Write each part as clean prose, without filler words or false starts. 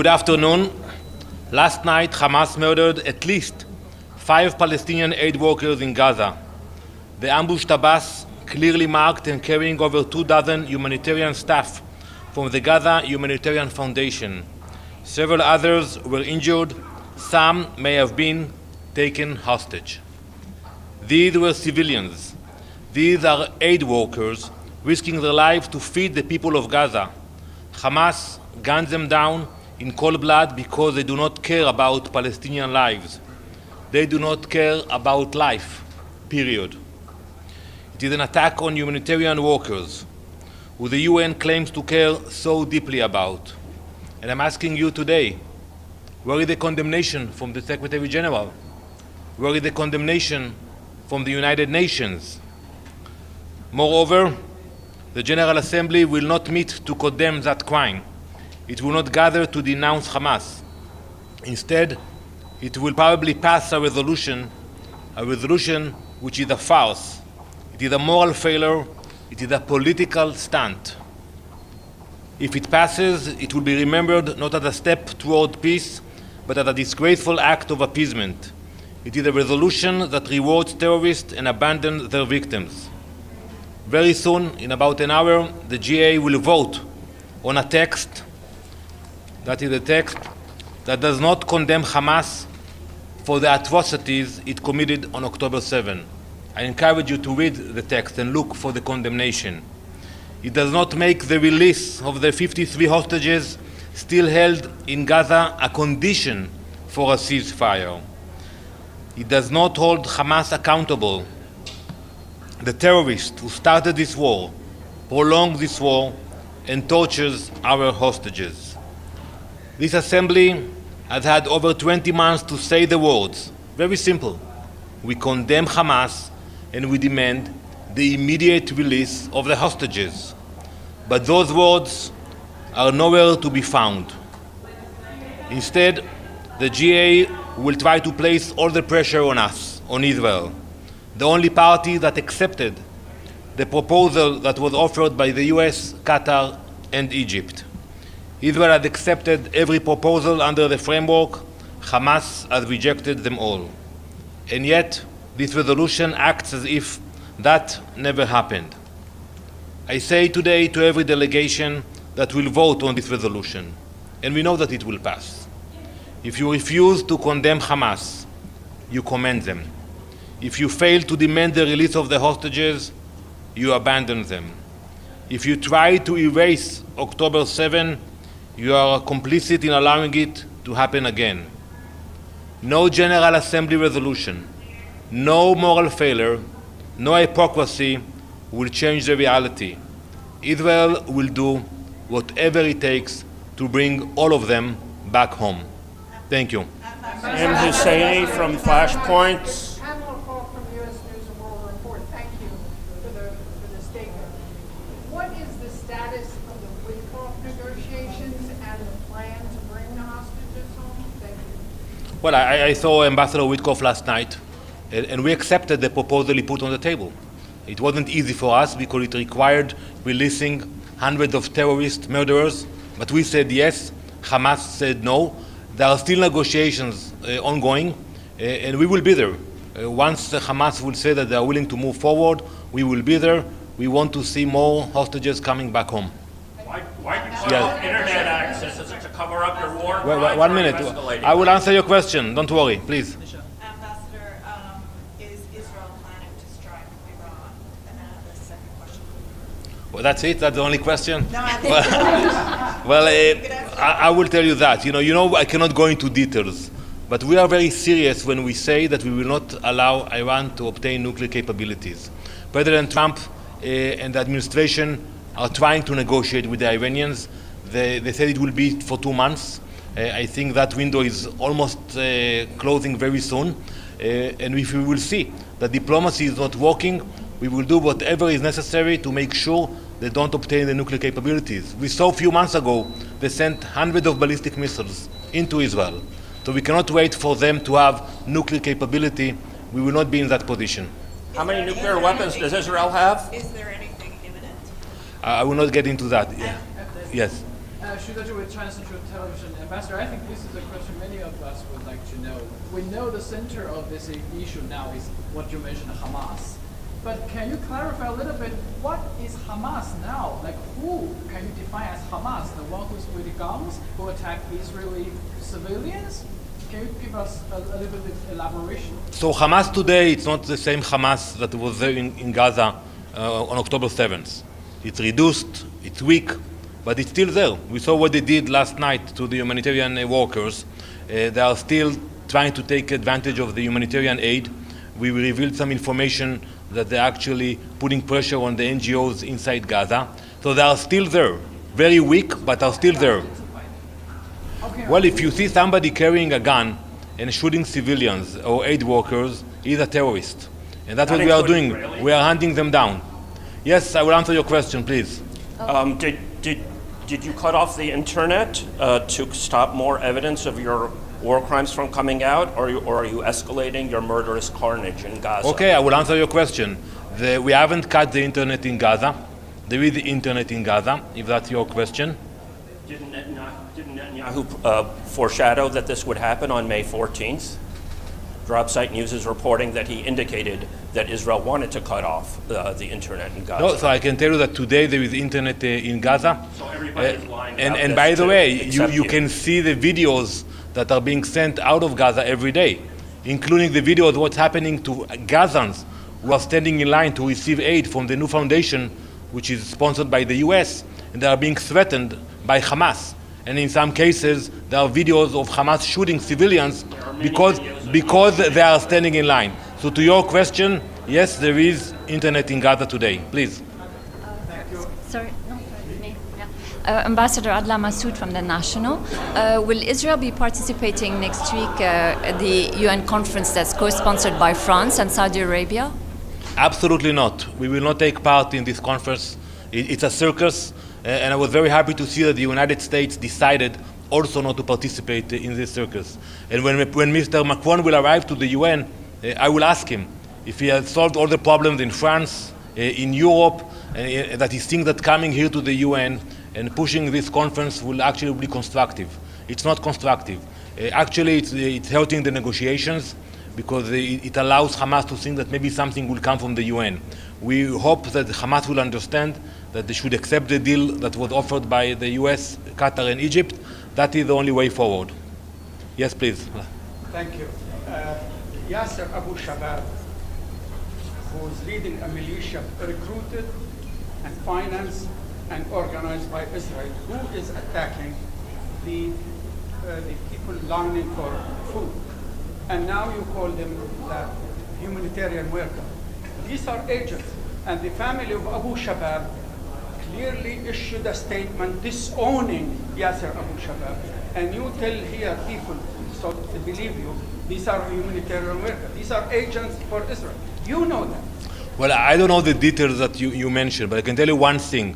Good afternoon. Last night, Hamas murdered at least 5 Palestinian aid workers in Gaza. They ambushed a bus clearly marked and carrying over 24 humanitarian staff from the Gaza Humanitarian Foundation. Several others were injured. Some may have been taken hostage. These were civilians. These are aid workers risking their lives to feed the people of Gaza. Hamas guns them down in cold blood because they do not care about Palestinian lives. They do not care about life, period. It is an attack on humanitarian workers, who the UN claims to care so deeply about. And I'm asking you today, where is the condemnation from the Secretary General? Where is the condemnation from the United Nations? Moreover, the General Assembly will not meet to condemn that crime. It will not gather to denounce Hamas. Instead, it will probably pass a resolution which is a farce. It is a moral failure. It is a political stunt. If it passes, it will be remembered not as a step toward peace, but as a disgraceful act of appeasement. It is a resolution that rewards terrorists and abandons their victims. Very soon, in about an hour, the GA will vote on a text that is a text that does not condemn Hamas for the atrocities it committed on October 7. I encourage you to read the text and look for the condemnation. It does not make the release of the 53 hostages still held in Gaza a condition for a ceasefire. It does not hold Hamas accountable. The terrorist who started this war, prolonged this war, and tortures our hostages. This assembly has had over 20 months to say the words. Very simple. We condemn Hamas and we demand the immediate release of the hostages. But those words are nowhere to be found. Instead, the GA will try to place all the pressure on us, on Israel, the only party that accepted the proposal that was offered by the US, Qatar, and Egypt. Israel has accepted every proposal under the framework. Hamas has rejected them all. And yet, this resolution acts as if that never happened. I say today to every delegation that will vote on this resolution, and we know that it will pass. If you refuse to condemn Hamas, you commend them. If you fail to demand the release of the hostages, you abandon them. If you try to erase October 7, you are complicit in allowing it to happen again. No General Assembly resolution, no moral failure, no hypocrisy will change the reality. Israel will do whatever it takes to bring all of them back home. Thank you. M. Husseini from Flashpoints. From U.S. News and World Report. Thank you for the statement. What is the status of the Witkoff negotiations and the plan to bring the hostages home? Thank you. Well, I saw Ambassador Witkoff last night, and we accepted the proposal he put on the table. It wasn't easy for us because it required releasing hundreds of terrorist murderers, but we said yes. Hamas said no. There are still negotiations ongoing, and we will be there. Once Hamas will say that they are willing to move forward, we will be there. We want to see more hostages coming back home. Why internet access? Is it to cover up your war crimes? One minute. I will answer your question. Don't worry, please. Ambassador, is Israel planning to strike Iran? And then the second question. Well, that's it? That's the only question? No, I think Well, I will tell you that. You know, I cannot go into details, but we are very serious when we say that we will not allow Iran to obtain nuclear capabilities. President Trump and the administration are trying to negotiate with the Iranians. They said it will be for 2 months. I think that window is almost closing very soon. And if we will see that diplomacy is not working, we will do whatever is necessary to make sure they don't obtain the nuclear capabilities. We saw a few months ago they sent hundreds of ballistic missiles into Israel. So we cannot wait for them to have nuclear capability. We will not be in that position. How many nuclear weapons does Israel have? is there anything imminent? I will not get into that. Yes. Shudaji with China Central Television. Ambassador, I think this is a question many of us would like to know. We know the center of this issue now is what you mentioned, Hamas. But can you clarify a little bit, what is Hamas now? Like, who can you define as Hamas? The one who's with guns, who attack Israeli civilians? Can you give us a little bit of elaboration? So Hamas today, it's not the same Hamas that was there in Gaza on October 7th. It's reduced, it's weak, but it's still there. We saw what they did last night to the humanitarian workers. They are still trying to take advantage of the humanitarian aid. We revealed some information that they're actually putting pressure on the NGOs inside Gaza. So they are still there. Very weak, but are still there. Well, if you see somebody carrying a gun and shooting civilians or aid workers, he's a terrorist. And that's what we are doing. Israeli? We are hunting them down. Yes, I will answer your question, please. Did you cut off the internet to stop more evidence of your war crimes from coming out, or are you escalating your murderous carnage in Gaza? Okay, I will answer your question. We haven't cut the internet in Gaza. There is the internet in Gaza, if that's your question. Didn't Netanyahu foreshadow that this would happen on May 14th? Dropsite News is reporting that he indicated that Israel wanted to cut off the internet in Gaza. No, so I can tell you that today there is internet in Gaza. So everybody is lying about And this by the too, way, except you can see the videos that are being sent out of Gaza every day, including the video of what's happening to Gazans who are standing in line to receive aid from the new foundation, which is sponsored by the US, and they are being threatened by Hamas. And in some cases, there are videos of Hamas shooting civilians because they are standing in line. So to your question, yes, there is internet in Gaza today. Please. Sorry, no, me. Yeah. Ambassador Adla Massoud from the National. Will Israel be participating next week at the UN conference that's co-sponsored by France and Saudi Arabia? Absolutely not. We will not take part in this conference. It's a circus, and I was very happy to see that the United States decided also not to participate in this circus. And when Mr. Macron will arrive to the UN, I will ask him if he has solved all the problems in France, in Europe, that he thinks that coming here to the UN and pushing this conference will actually be constructive. It's not constructive. Actually, it's hurting the negotiations because it allows Hamas to think that maybe something will come from the UN. We hope that Hamas will understand that they should accept the deal that was offered by the US, Qatar, and Egypt. That is the only way forward. Yes, please. Thank you. Yasser Abu Shabab, who's leading a militia recruited and financed and organized by Israel, who is attacking the people longing for food. And now you call them the humanitarian worker. These are agents. And the family of Abu Shabab clearly issued a statement disowning Yasser Abu Shabab. And you tell here people, so to believe you, these are humanitarian workers. These are agents for Israel. You know that. Well, I don't know the details that you mentioned, but I can tell you one thing.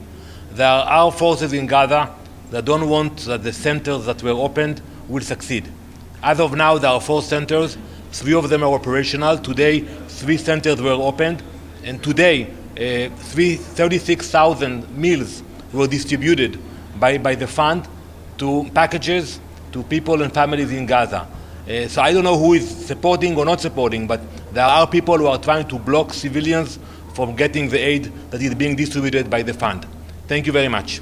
There are forces in Gaza that don't want that the centers that were opened will succeed. As of now, there are 4 centers. 3 of them are operational. Today, 3 centers were opened. And today, 36,000 meals were distributed by the fund to packages to people and families in Gaza. So I don't know who is supporting or not supporting, but there are people who are trying to block civilians from getting the aid that is being distributed by the fund. Thank you very much.